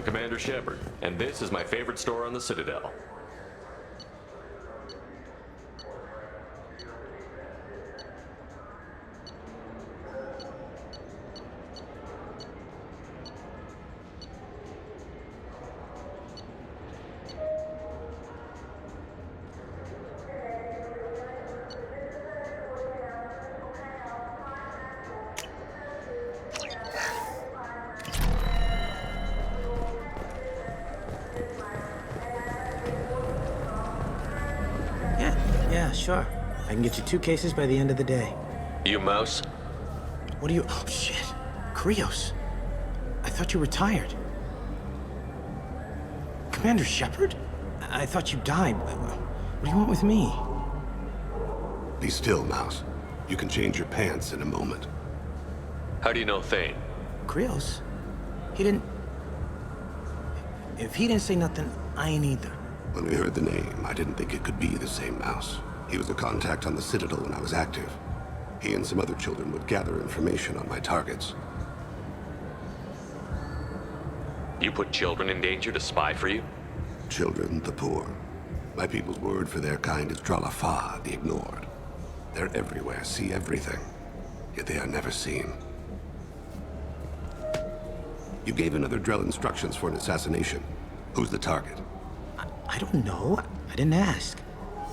I'm Commander Shepard, and this is my favorite store on the Citadel. Yeah, sure. I can get you 2 cases by the end of the day. You mouse? What do you... Oh, shit. Krios. I thought you retired. Commander Shepard? I thought you died. What do you want with me? Be still, Mouse. You can change your pants in a moment. How do you know Thane? Krios? He didn't... If he didn't say nothing, I ain't either. When we heard the name, I didn't think it could be the same Mouse. He was a contact on the Citadel when I was active. He and some other children would gather information on my targets. You put children in danger to spy for you? Children, the poor. My people's word for their kind is Dralafa, the ignored. They're everywhere, see everything. Yet they are never seen. You gave another Drell instructions for an assassination. Who's the target? I don't know. I didn't ask.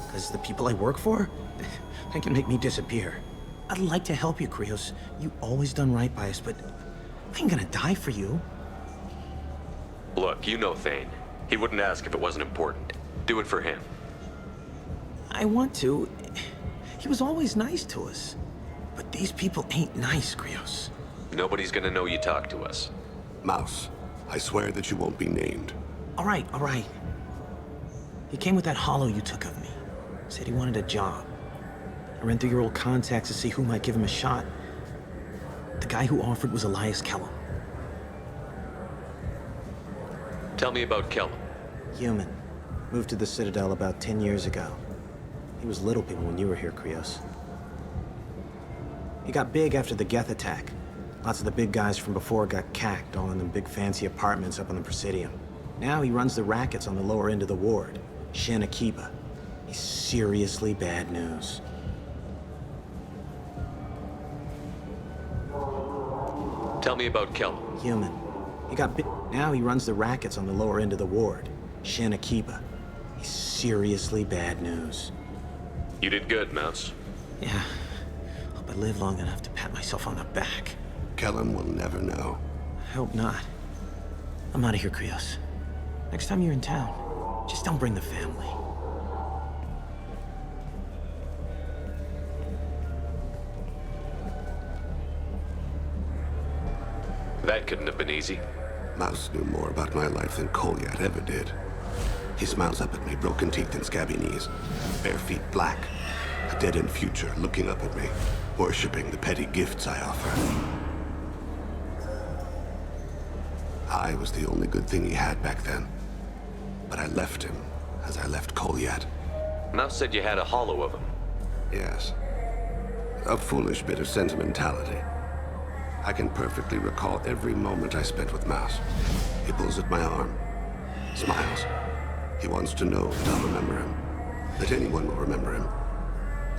Because the people I work for, they can make me disappear. I'd like to help you, Krios. You always done right by us, but I ain't gonna die for you. Look, you know Thane. He wouldn't ask if it wasn't important. Do it for him. I want to. He was always nice to us. But these people ain't nice, Krios. Nobody's gonna know you talk to us. Mouse, I swear that you won't be named. All right. He came with that hollow you took of me. Said he wanted a job. I ran through your old contacts to see who might give him a shot. The guy who offered was Elias Kellum. Tell me about Kellum. Human. Moved to the Citadel about 10 years ago. He was little people when you were here, Krios. He got big after the Geth attack. Lots of the big guys from before got cacked, all in them big fancy apartments up on the Presidium. Now he runs the rackets on the lower end of the ward, Shin Akiba. He's seriously bad news. Tell me about Kellum. Human. He got big. Now he runs the rackets on the lower end of the ward, Shin Akiba. He's seriously bad news. You did good, Mouse. Yeah. Hope I live long enough to pat myself on the back. Kellum will never know. I hope not. I'm out of here, Krios. Next time you're in town, just don't bring the family. That couldn't have been easy. Mouse knew more about my life than Kolyat ever did. He smiles up at me, broken teeth and scabby knees. Bare feet black. A dead-end future looking up at me, worshipping the petty gifts I offer. I was the only good thing he had back then. But I left him, as I left Kolyat. Mouse said you had a hollow of him. Yes. A foolish bit of sentimentality. I can perfectly recall every moment I spent with Mouse. He pulls at my arm, smiles. He wants to know that I'll remember him, that anyone will remember him.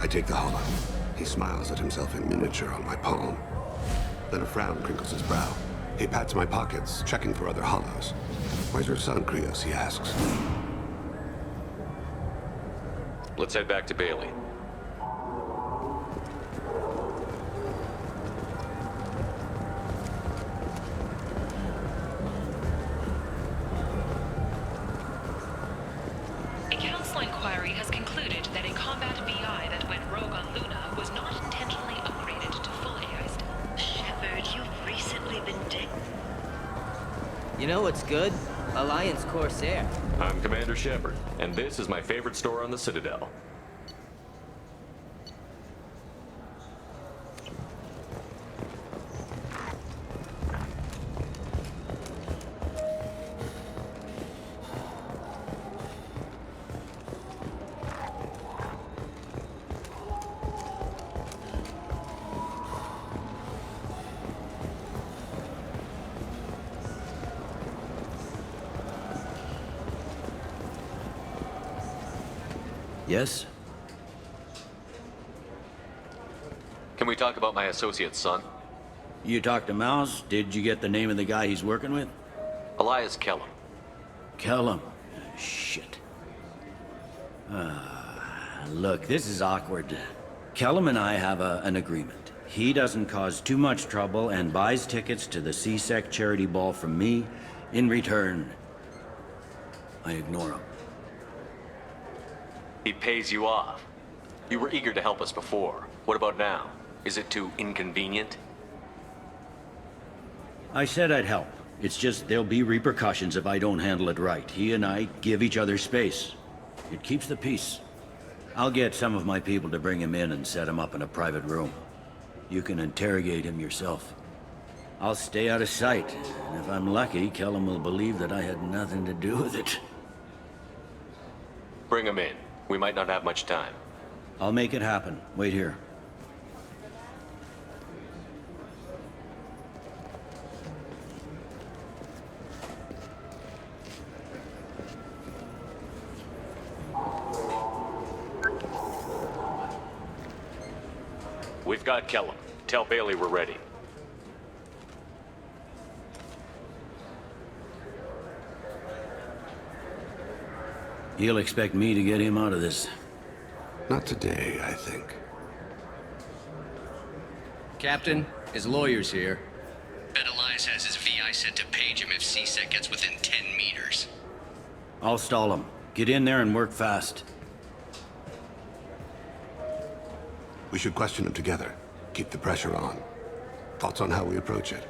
I take the hollow. He smiles at himself in miniature on my palm. Then a frown crinkles his brow. He pats my pockets, checking for other hollows. Where's your son, Krios, he asks. Let's head back to Bailey. A council inquiry has concluded that a combat VI that went rogue on Luna was not intentionally upgraded to full AI status. Shepard, you've recently been You know what's good? Alliance Corsair. I'm Commander Shepard, and this is my favorite store on the Citadel. Yes? Can we talk about my associate's son? You talked to Mouse? Did you get the name of the guy he's working with? Elias Kellum. Kellum. Shit. Look, this is awkward. Kellum and I have an agreement. He doesn't cause too much trouble and buys tickets to the C-Sec charity ball from me. In return, I ignore him. He pays you off. You were eager to help us before. What about now? Is it too inconvenient? I said I'd help. It's just there'll be repercussions if I don't handle it right. He and I give each other space. It keeps the peace. I'll get some of my people to bring him in and set him up in a private room. You can interrogate him yourself. I'll stay out of sight, and if I'm lucky, Kellum will believe that I had nothing to do with it. Bring him in. We might not have much time. I'll make it happen. Wait here. We've got Kellum. Tell Bailey we're ready. He'll expect me to get him out of this. Not today, I think. Captain, his lawyer's here. Bet Elias has his VI set to page him if C-Sec gets within 10 meters. I'll stall him. Get in there and work fast. We should question him together. Keep the pressure on. Thoughts on how we approach it?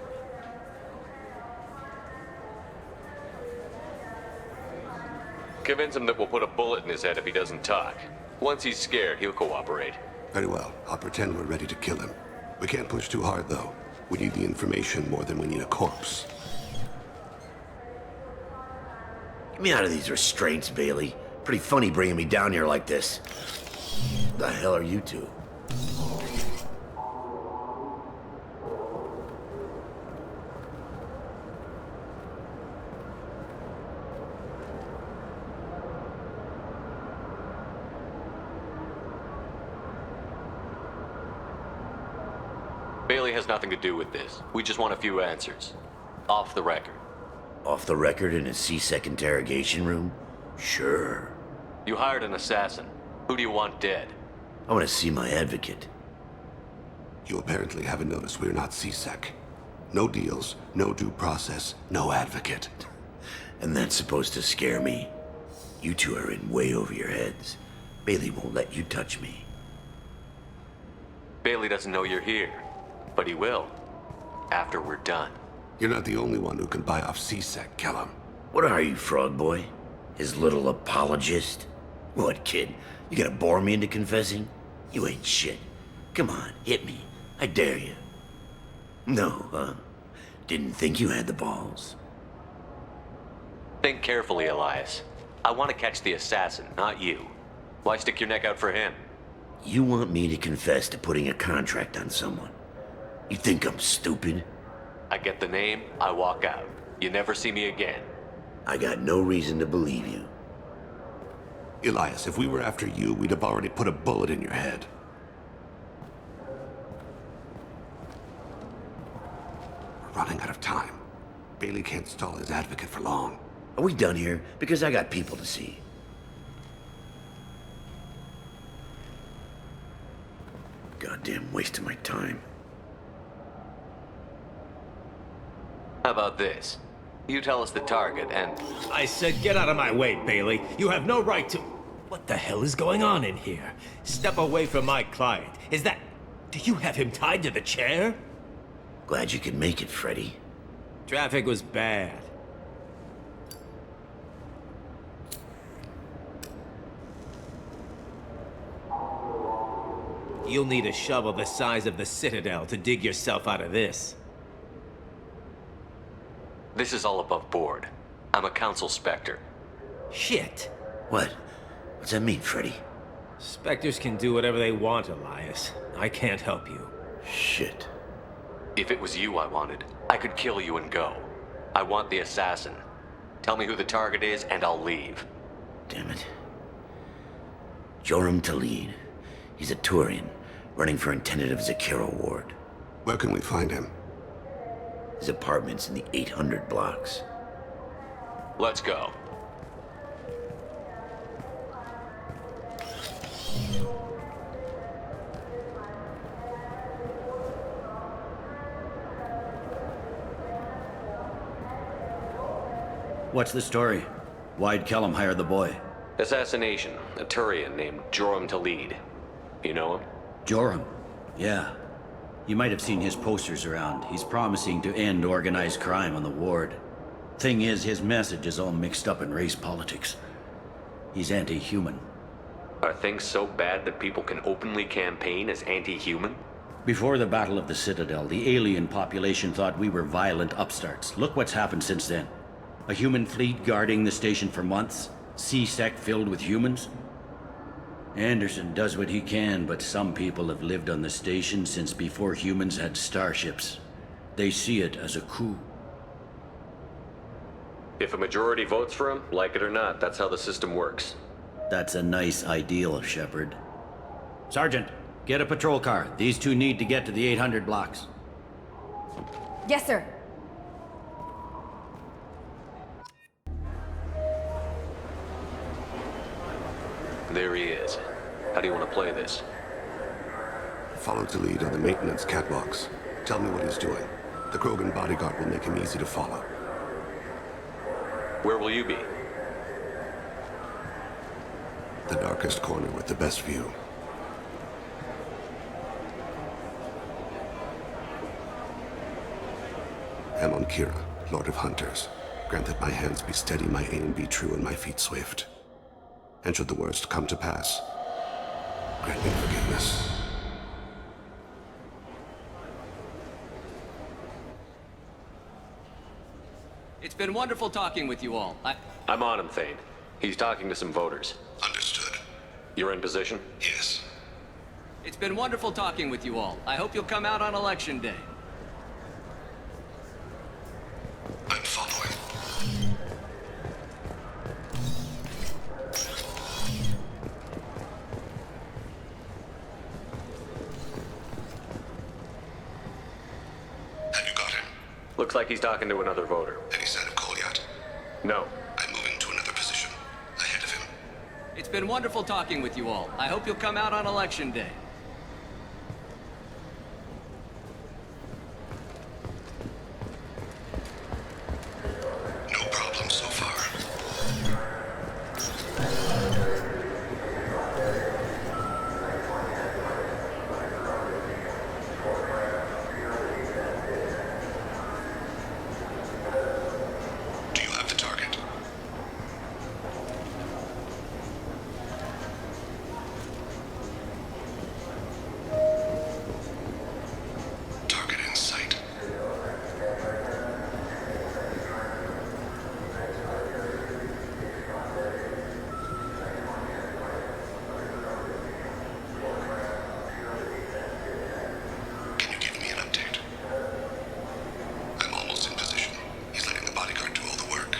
Convince him that we'll put a bullet in his head if he doesn't talk. Once he's scared, he'll cooperate. Very well. I'll pretend we're ready to kill him. We can't push too hard, though. We need the information more than we need a corpse. Get me out of these restraints, Bailey. Pretty funny bringing me down here like this. The hell are you two? Bailey has nothing to do with this. We just want a few answers. Off the record. Off the record in a C-Sec interrogation room? Sure. You hired an assassin. Who do you want dead? I want to see my advocate. You apparently haven't noticed we're not C-Sec. No deals, no due process, no advocate. And that's supposed to scare me? You two are in way over your heads. Bailey won't let you touch me. Bailey doesn't know you're here. But he will. After we're done. You're not the only one who can buy off C-Sec, Kellum. What are you, Frog Boy? His little apologist? What, kid? You gonna bore me into confessing? You ain't shit. Come on, hit me. I dare you. No, huh? Didn't think you had the balls. Think carefully, Elias. I want to catch the assassin, not you. Why stick your neck out for him? You want me to confess to putting a contract on someone? You think I'm stupid? I get the name, I walk out. You never see me again. I got no reason to believe you. Elias, if we were after you, we'd have already put a bullet in your head. We're running out of time. Bailey can't stall his advocate for long. Are we done here? Because I got people to see. Goddamn waste of my time. How about this? You tell us the target and... I said get out of my way, Bailey. You have no right to... What the hell is going on in here? Step away from my client. Is that... Do you have him tied to the chair? Glad you could make it, Freddy. Traffic was bad. You'll need a shovel the size of the Citadel to dig yourself out of this. This is all above board. I'm a council specter. Shit. What? What's that mean, Freddy? Spectres can do whatever they want, Elias. I can't help you. Shit. If it was you I wanted, I could kill you and go. I want the assassin. Tell me who the target is and I'll leave. Damn it. Joram Talid. He's a Turian, running for a tentative Zakira ward. Where can we find him? His apartment's in the 800 blocks. Let's go. What's the story? Why'd Kellum hire the boy? Assassination. A Turian named Joram Talid. You know him? Joram? Yeah. You might have seen his posters around. He's promising to end organized crime on the ward. Thing is, his message is all mixed up in race politics. He's anti-human. Are things so bad that people can openly campaign as anti-human? Before the Battle of the Citadel, the alien population thought we were violent upstarts. Look what's happened since then. A human fleet guarding the station for months. C-Sec filled with humans. Anderson does what he can, but some people have lived on the station since before humans had starships. They see it as a coup. If a majority votes for him, like it or not, that's how the system works. That's a nice ideal, Shepard. Sergeant, get a patrol car. These two need to get to the 800 blocks. Yes, sir. There he is. How do you want to play this? Follow Talid on the maintenance catwalks. Tell me what he's doing. The Krogan bodyguard will make him easy to follow. Where will you be? The darkest corner with the best view. Amon Kira, Lord of Hunters. Grant that my hands be steady, my aim be true, and my feet swift. And should the worst come to pass, grant me forgiveness. It's been wonderful talking with you all. I'm on him, Thane. He's talking to some voters. Understood. You're in position? Yes. It's been wonderful talking with you all. I hope you'll come out on Election Day. I'm following. Have you got him? Looks like he's talking to another voter. Any sign of Kolyat? No. I'm moving to another position. Ahead of him. It's been wonderful talking with you all. I hope you'll come out on Election Day. No problem so far. Do you have the target? Target in sight. Can you give me an update? I'm almost in position. He's letting the bodyguard do all the work.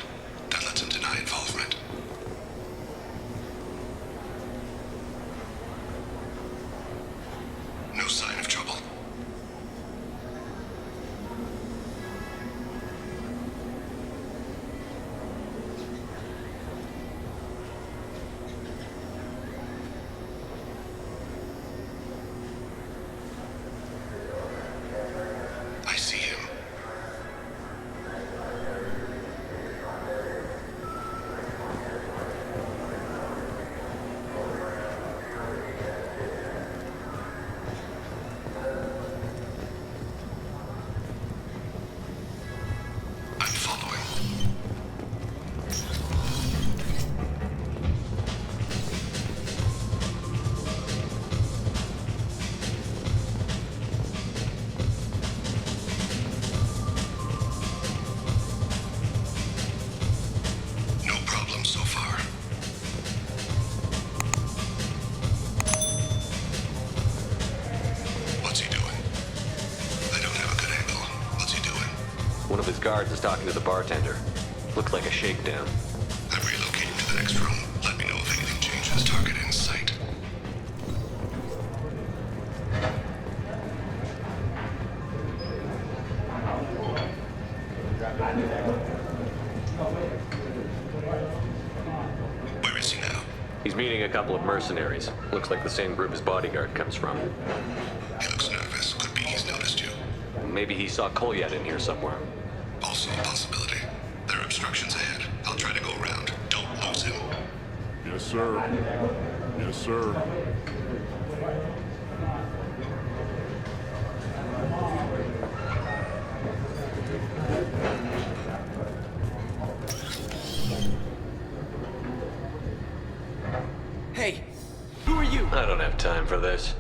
That lets him deny involvement. No sign of trouble. I see him. I'm following. No problem so far. What's he doing? I don't have a good angle. What's he doing? One of his guards is talking to the bartender. Looks like a shakedown. I'm relocating to the next room. Let me know if anything changes. Target in sight. He's meeting a couple of mercenaries. Looks like the same group his bodyguard comes from. He looks nervous. Could be he's noticed you. Maybe he saw Kolyat in here somewhere. Also a possibility. There are obstructions ahead. I'll try to go around. Don't lose him. Yes, sir. Yes, sir. Hey, who are you? I don't have time for this.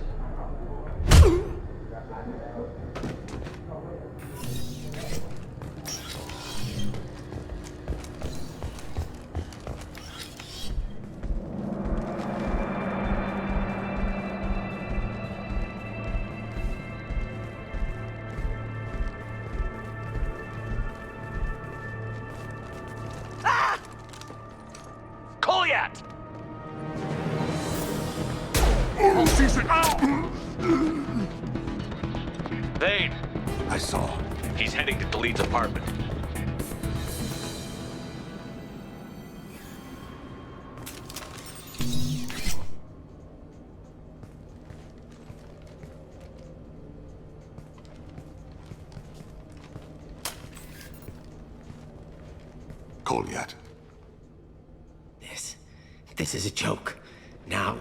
Kolyat! Thane! I saw. He's heading to Khalid's apartment. Kolyat. This is a joke. Now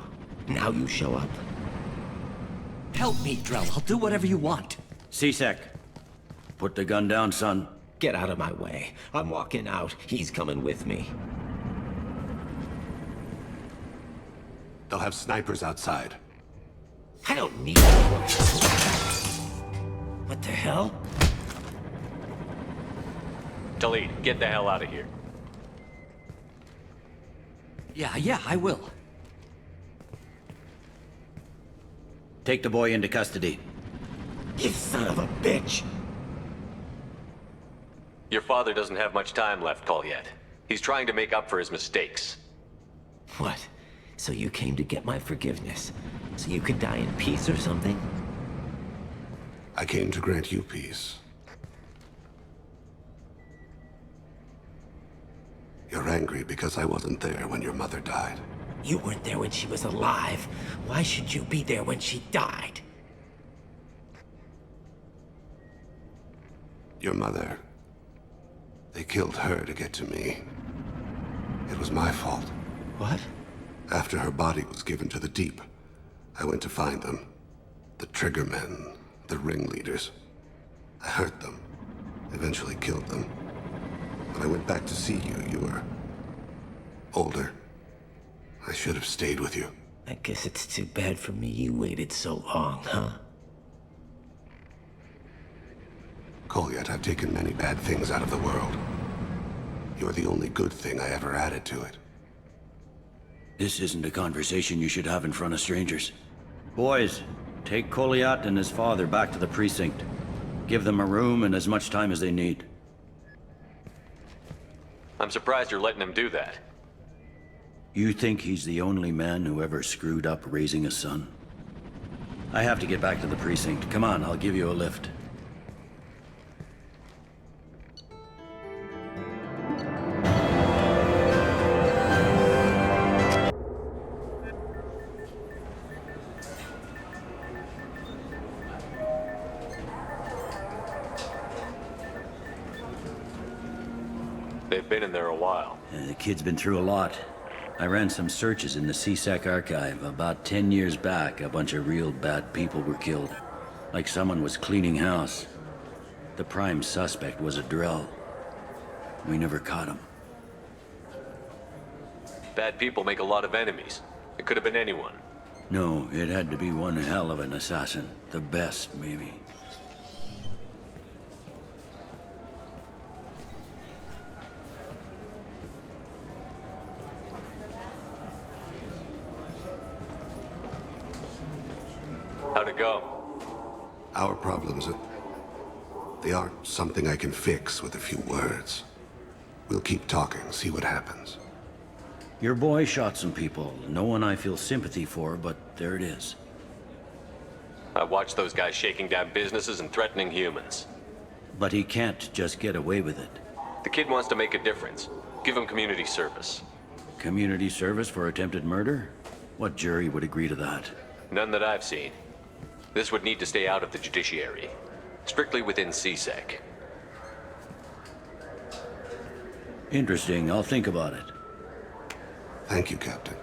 you show up. Help me, Drell. I'll do whatever you want. C-Sec, put the gun down, son. Get out of my way. I'm walking out. He's coming with me. They'll have snipers outside. I don't need you. What the hell? Khalid, get the hell out of here. Yeah, I will. Take the boy into custody. You son of a bitch! Your father doesn't have much time left, Kolyat. He's trying to make up for his mistakes. What? So you came to get my forgiveness? So you could die in peace or something? I came to grant you peace. You're angry because I wasn't there when your mother died. You weren't there when she was alive. Why should you be there when she died? Your mother... They killed her to get to me. It was my fault. What? After her body was given to the Deep, I went to find them. The Triggermen, the ringleaders. I hurt them, eventually killed them. When I went back to see you, you were... older. I should have stayed with you. I guess it's too bad for me you waited so long, huh? Kolyat, I've taken many bad things out of the world. You're the only good thing I ever added to it. This isn't a conversation you should have in front of strangers. Boys, take Kolyat and his father back to the precinct. Give them a room and as much time as they need. I'm surprised you're letting him do that. You think he's the only man who ever screwed up raising a son? I have to get back to the precinct. Come on, I'll give you a lift. They've been in there a while. The kid's been through a lot. I ran some searches in the C-Sec archive. About 10 years back, a bunch of real bad people were killed. Like someone was cleaning house. The prime suspect was a Drell. We never caught him. Bad people make a lot of enemies. It could have been anyone. No, it had to be one hell of an assassin. The best, maybe. How'd it go? Our problems they aren't something I can fix with a few words. We'll keep talking, see what happens. Your boy shot some people. No one I feel sympathy for, but there it is. I watched those guys shaking down businesses and threatening humans. But he can't just get away with it. The kid wants to make a difference. Give him community service. Community service for attempted murder? What jury would agree to that? None that I've seen. This would need to stay out of the judiciary. Strictly within CSEC. Interesting. I'll think about it. Thank you, Captain.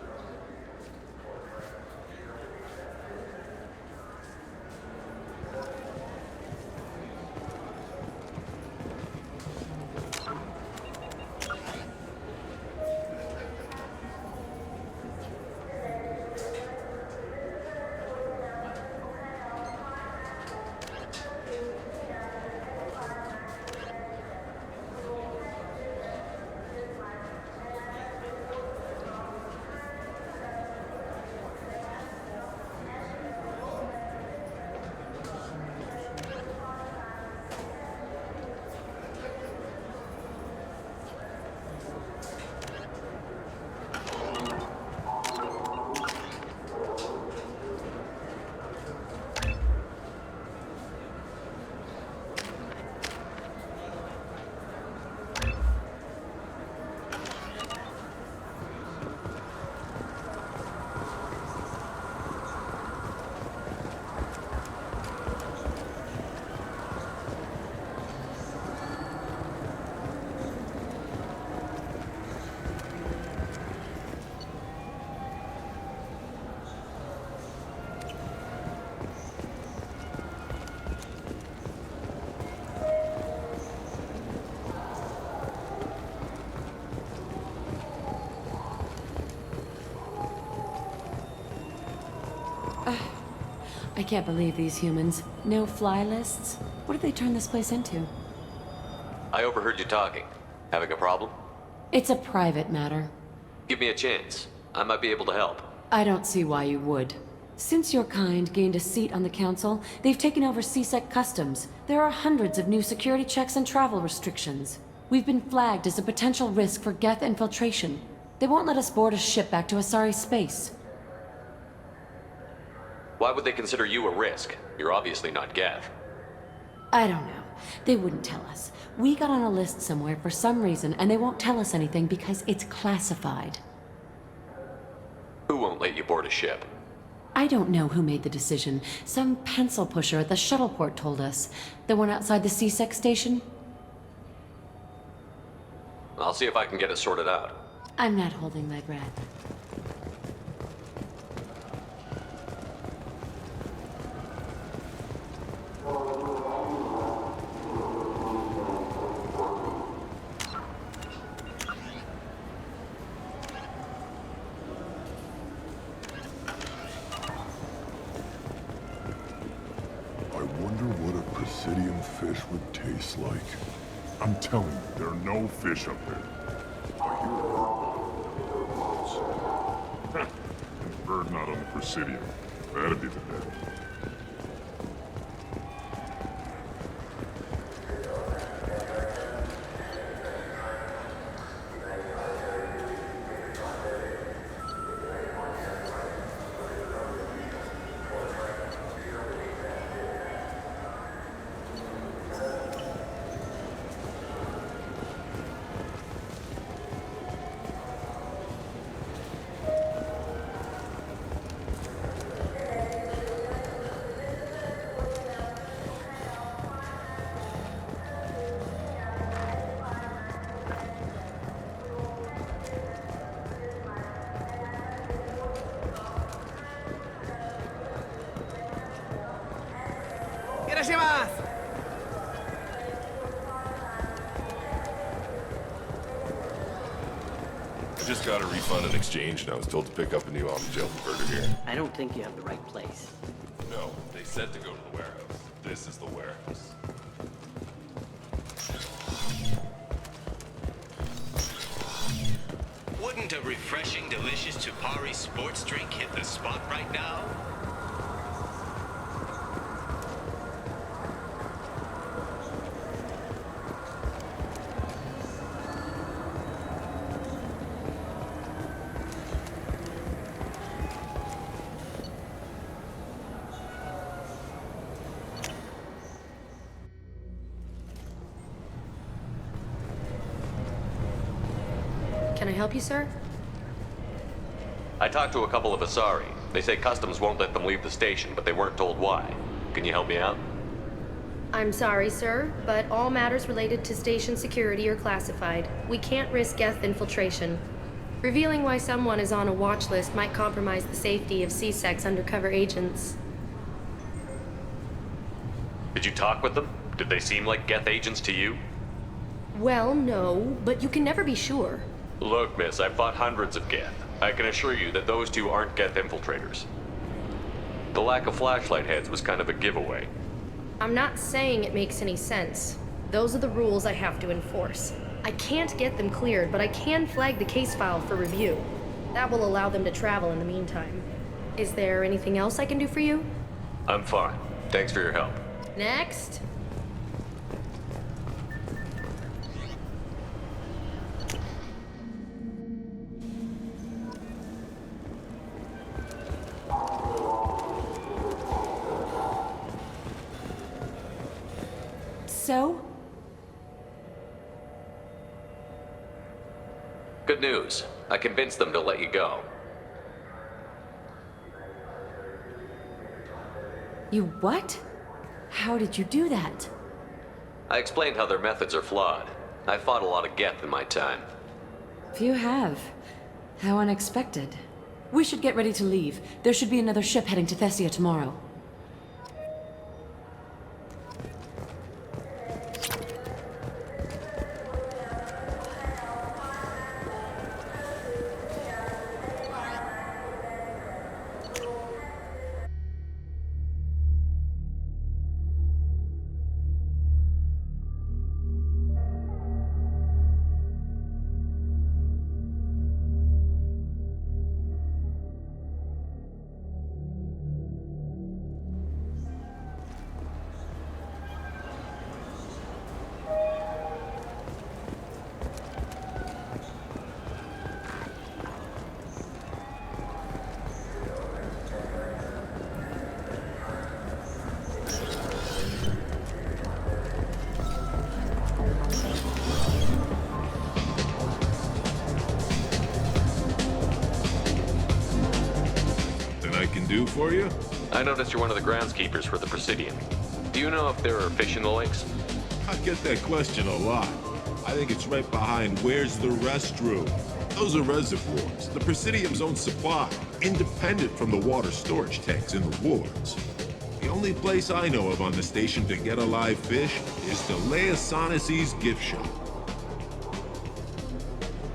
I can't believe these humans. No fly lists? What have they turned this place into? I overheard you talking. Having a problem? It's a private matter. Give me a chance. I might be able to help. I don't see why you would. Since your kind gained a seat on the council, they've taken over CSEC customs. There are hundreds of new security checks and travel restrictions. We've been flagged as a potential risk for Geth infiltration. They won't let us board a ship back to Asari space. Why would they consider you a risk? You're obviously not Geth. I don't know. They wouldn't tell us. We got on a list somewhere for some reason, and they won't tell us anything because it's classified. Who won't let you board a ship? I don't know who made the decision. Some pencil pusher at the shuttle port told us. The one outside the CSEC station? I'll see if I can get it sorted out. I'm not holding my breath. Presidium fish would taste like. I'm telling you, there are no fish up there. I hear a bird not on the Presidium. That'd be the day. I just got a refund and exchange, and I was told to pick up a new off-the-shelf converter here. I don't think you have the right place. No, they said to go to the warehouse. This is the warehouse. Wouldn't a refreshing, delicious Tupari sports drink hit the spot right now? Can I help you, sir? I talked to a couple of Asari. They say customs won't let them leave the station, but they weren't told why. Can you help me out? I'm sorry, sir, but all matters related to station security are classified. We can't risk Geth infiltration. Revealing why someone is on a watch list might compromise the safety of C-Sec's undercover agents. Did you talk with them? Did they seem like Geth agents to you? Well, no, but you can never be sure. Look, miss, I've fought hundreds of Geth. I can assure you that those two aren't Geth infiltrators. The lack of flashlight heads was kind of a giveaway. I'm not saying it makes any sense. Those are the rules I have to enforce. I can't get them cleared, but I can flag the case file for review. That will allow them to travel in the meantime. Is there anything else I can do for you? I'm fine. Thanks for your help. Next. So? Good news. I convinced them to let you go. You what? How did you do that? I explained how their methods are flawed. I fought a lot of Geth in my time. You have. How unexpected. We should get ready to leave. There should be another ship heading to Thessia tomorrow. Do for you? I noticed you're one of the groundskeepers for the Presidium. Do you know if there are fish in the lakes? I get that question a lot. I think it's right behind where's the restroom. Those are reservoirs, the Presidium's own supply, independent from the water storage tanks in the wards. The only place I know of on the station to get a live fish is Delea Sonesi's gift shop.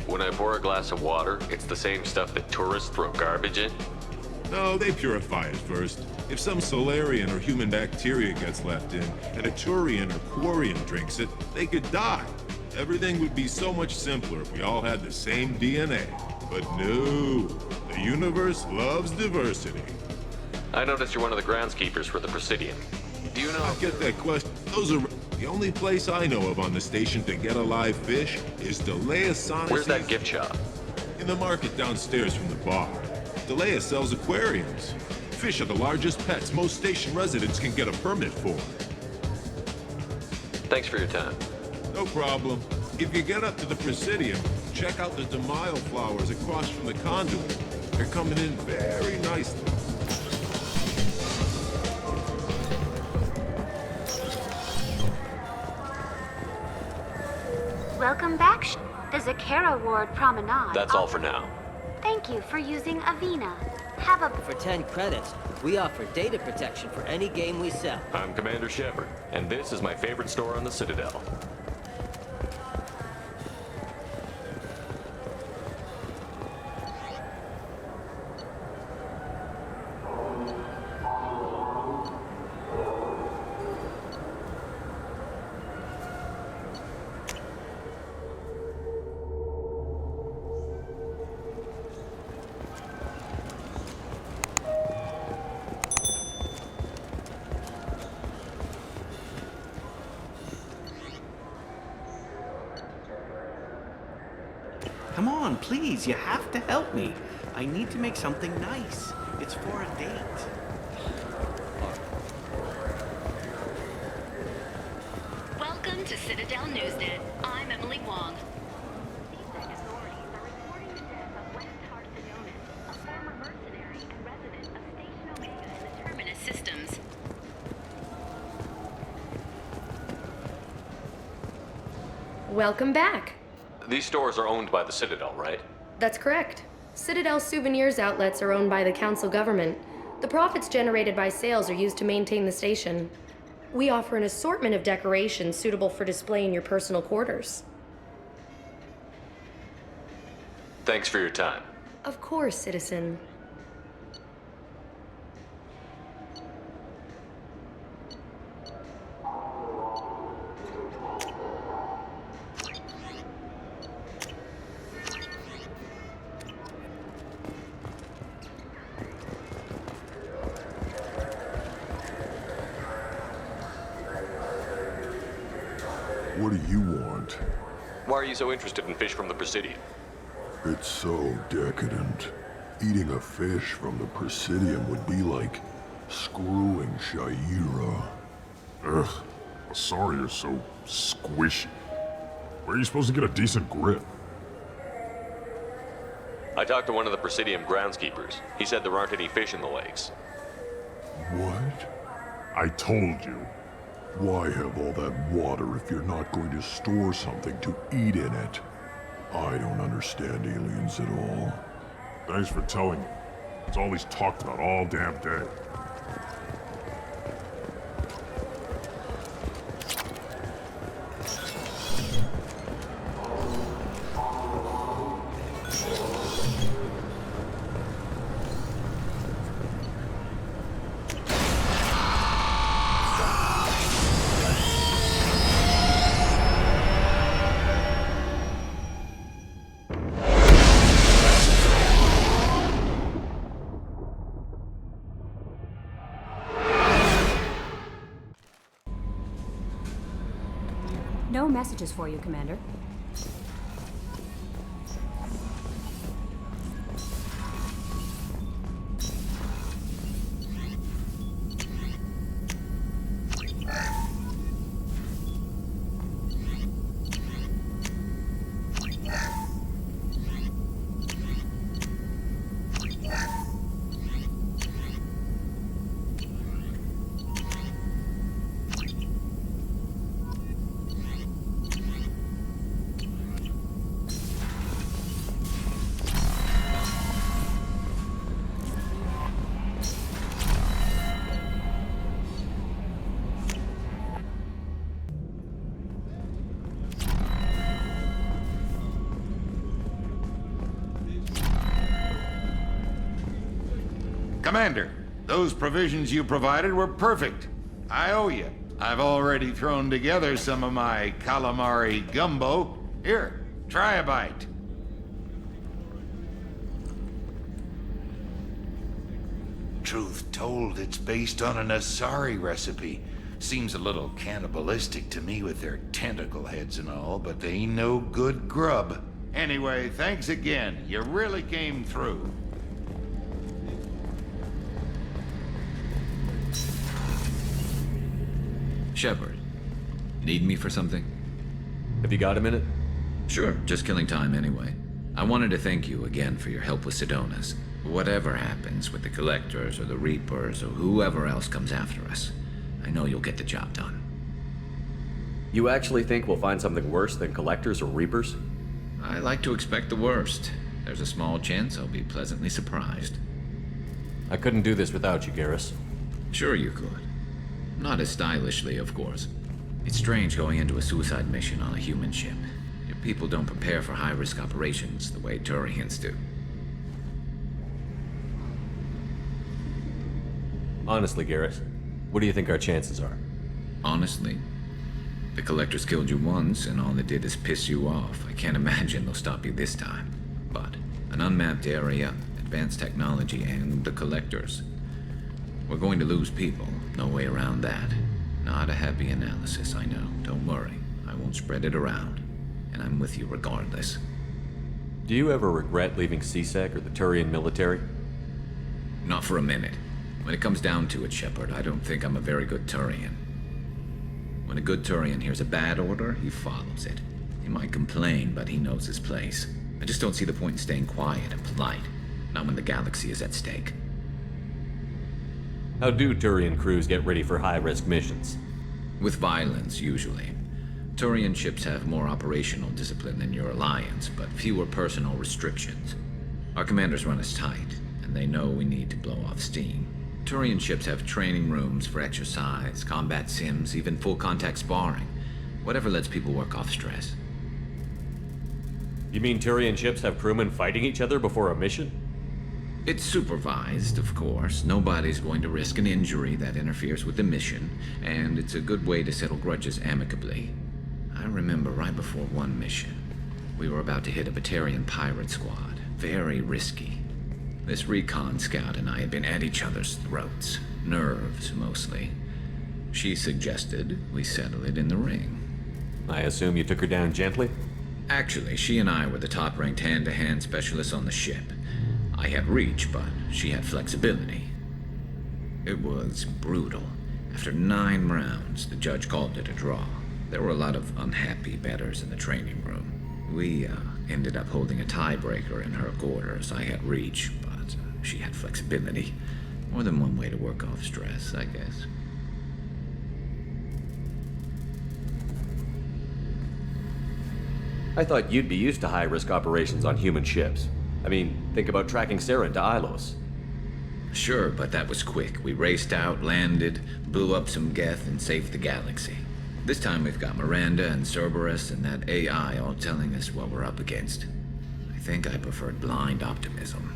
When I pour a glass of water, it's the same stuff that tourists throw garbage in? No, they purify it first. If some Solarian or human bacteria gets left in, and a Turian or Quarian drinks it, they could die. Everything would be so much simpler if we all had the same DNA. But no, the universe loves diversity. I noticed you're one of the groundskeepers for the Presidium. Do you know... I get that question. Those are... The only place I know of on the station to get a live fish is Delea Sonesi's... Where's that gift shop? In the market downstairs from the bar. Delea sells aquariums. Fish are the largest pets most station residents can get a permit for. Thanks for your time. No problem. If you get up to the Presidium, check out the Demile flowers across from the conduit. They're coming in very nicely. Welcome back, the Zakara Ward Promenade. That's all for now. Thank you for using Avina. Have a... For 10 credits, we offer data protection for any game we sell. I'm Commander Shepard, and this is my favorite store on the Citadel. Come on, please, you have to help me. I need to make something nice. It's for a date. Welcome to Citadel Newsnet. I'm Emily Wong. Authorities are reporting the death of West Harsononis, a former Welcome back. These stores are owned by the Citadel, right? That's correct. Citadel souvenirs outlets are owned by the council government. The profits generated by sales are used to maintain the station. We offer an assortment of decorations suitable for display in your personal quarters. Thanks for your time. Of course, citizen. What do you want? Why are you so interested in fish from the Presidium? It's so decadent. Eating a fish from the Presidium would be like screwing Shaira. Ugh, Asari are so squishy. Where are you supposed to get a decent grip? I talked to one of the Presidium groundskeepers. He said there aren't any fish in the lakes. What? I told you. Why have all that water if you're not going to store something to eat in it? I don't understand aliens at all. Thanks for telling me. It's all he's talked about all damn day. No messages for you, Commander. Commander, those provisions you provided were perfect. I owe you. I've already thrown together some of my calamari gumbo. Here, try a bite. Truth told, it's based on an Asari recipe. Seems a little cannibalistic to me with their tentacle heads and all, but they ain't no good grub. Anyway, thanks again. You really came through. Shepard, need me for something? Have you got a minute? Sure, just killing time anyway. I wanted to thank you again for your help with Sidonis. Whatever happens with the Collectors or the Reapers or whoever else comes after us, I know you'll get the job done. You actually think we'll find something worse than Collectors or Reapers? I like to expect the worst. There's a small chance I'll be pleasantly surprised. I couldn't do this without you, Garrus. Sure you could. Not as stylishly, of course. It's strange going into a suicide mission on a human ship. Your people don't prepare for high-risk operations the way Turians do. Honestly, Garrus, what do you think our chances are? Honestly? The Collectors killed you once, and all they did is piss you off. I can't imagine they'll stop you this time. But an unmapped area, advanced technology, and the Collectors. We're going to lose people. No way around that. Not a happy analysis, I know. Don't worry. I won't spread it around. And I'm with you regardless. Do you ever regret leaving CSEC or the Turian military? Not for a minute. When it comes down to it, Shepard, I don't think I'm a very good Turian. When a good Turian hears a bad order, he follows it. He might complain, but he knows his place. I just don't see the point in staying quiet and polite. Not when the galaxy is at stake. How do Turian crews get ready for high-risk missions? With violence, usually. Turian ships have more operational discipline than your alliance, but fewer personal restrictions. Our commanders run us tight, and they know we need to blow off steam. Turian ships have training rooms for exercise, combat sims, even full-contact sparring. Whatever lets people work off stress. You mean Turian ships have crewmen fighting each other before a mission? It's supervised, of course. Nobody's going to risk an injury that interferes with the mission, and it's a good way to settle grudges amicably. I remember right before one mission, we were about to hit a Batarian pirate squad. Very risky. This recon scout and I had been at each other's throats. Nerves, mostly. She suggested we settle it in the ring. I assume you took her down gently? Actually, she and I were the top-ranked hand-to-hand specialists on the ship. I had reach, but she had flexibility. It was brutal. After 9 rounds, the judge called it a draw. There were a lot of unhappy bettors in the training room. We ended up holding a tiebreaker in her quarters. I had reach, but she had flexibility. More than one way to work off stress, I guess. I thought you'd be used to high-risk operations on human ships. I mean, think about tracking Saren to Ilos. Sure, but that was quick. We raced out, landed, blew up some Geth, and saved the galaxy. This time we've got Miranda and Cerberus and that AI all telling us what we're up against. I think I preferred blind optimism.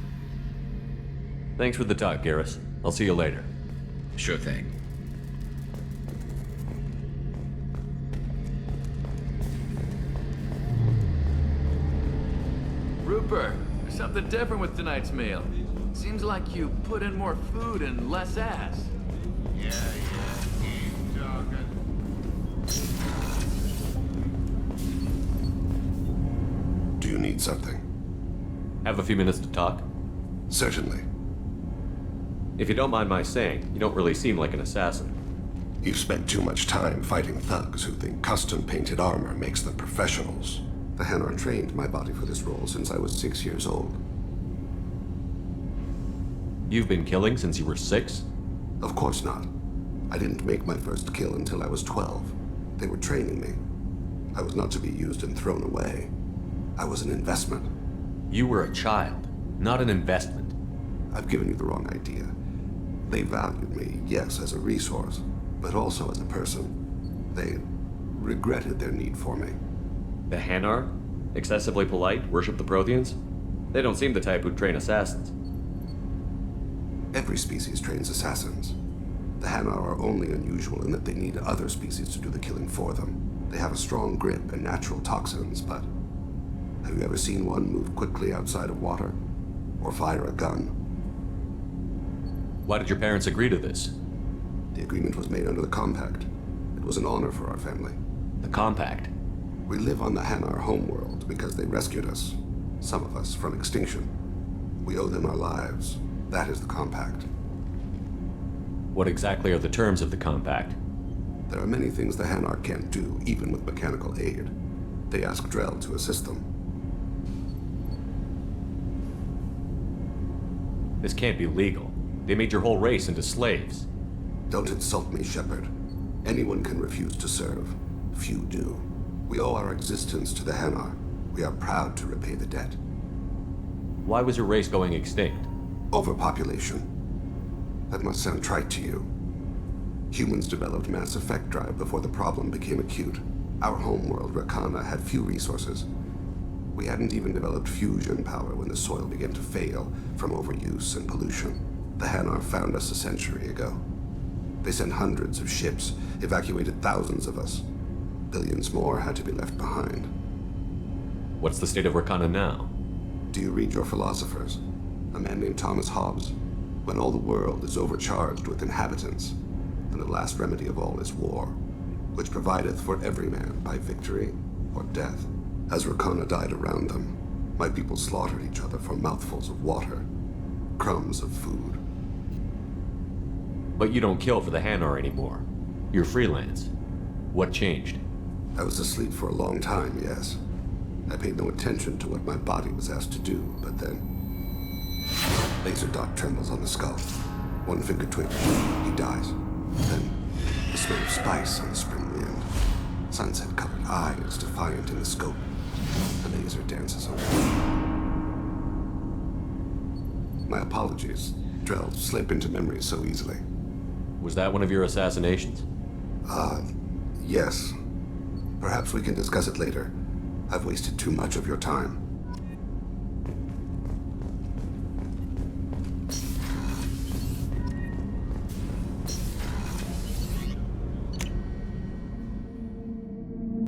Thanks for the talk, Garrus. I'll see you later. Sure thing. Rupert, there's something different with tonight's meal. Seems like you put in more food and less ass. Yeah, keep talking. Do you need something? Have a few minutes to talk? Certainly. If you don't mind my saying, you don't really seem like an assassin. You've spent too much time fighting thugs who think custom-painted armor makes them professionals. The Hanar trained my body for this role since I was 6 years old. You've been killing since you were 6? Of course not. I didn't make my first kill until I was 12. They were training me. I was not to be used and thrown away. I was an investment. You were a child, not an investment. I've given you the wrong idea. They valued me, yes, as a resource, but also as a person. They regretted their need for me. The Hanar? Excessively polite, worship the Protheans? They don't seem the type who'd train assassins. Every species trains assassins. The Hanar are only unusual in that they need other species to do the killing for them. They have a strong grip and natural toxins, but have you ever seen one move quickly outside of water? Or fire a gun? Why did your parents agree to this? The agreement was made under the Compact. It was an honor for our family. The Compact? We live on the Hanar homeworld because they rescued us, some of us, from extinction. We owe them our lives. That is the Compact. What exactly are the terms of the Compact? There are many things the Hanar can't do, even with mechanical aid. They ask Drell to assist them. This can't be legal. They made your whole race into slaves. Don't insult me, Shepard. Anyone can refuse to serve. Few do. We owe our existence to the Hanar. We are proud to repay the debt. Why was your race going extinct? Overpopulation. That must sound trite to you. Humans developed mass effect drive before the problem became acute. Our homeworld, Rakana, had few resources. We hadn't even developed fusion power when the soil began to fail from overuse and pollution. The Hanar found us a century ago. They sent hundreds of ships, evacuated thousands of us. Billions more had to be left behind. What's the state of Rakana now? Do you read your philosophers? A man named Thomas Hobbes. When all the world is overcharged with inhabitants, and the last remedy of all is war, which provideth for every man by victory or death. As Rakana died around them, my people slaughtered each other for mouthfuls of water, crumbs of food. But you don't kill for the Hanar anymore. You're freelance. What changed? I was asleep for a long time, yes. I paid no attention to what my body was asked to do, but then... Laser dot trembles on the skull. One finger twitch. He dies. Then, the smell of spice on the spring wind. Sunset-colored eyes defiant in the scope. The laser dances away. My apologies. Drells slip into memory so easily. Was that one of your assassinations? Yes. Perhaps we can discuss it later. I've wasted too much of your time.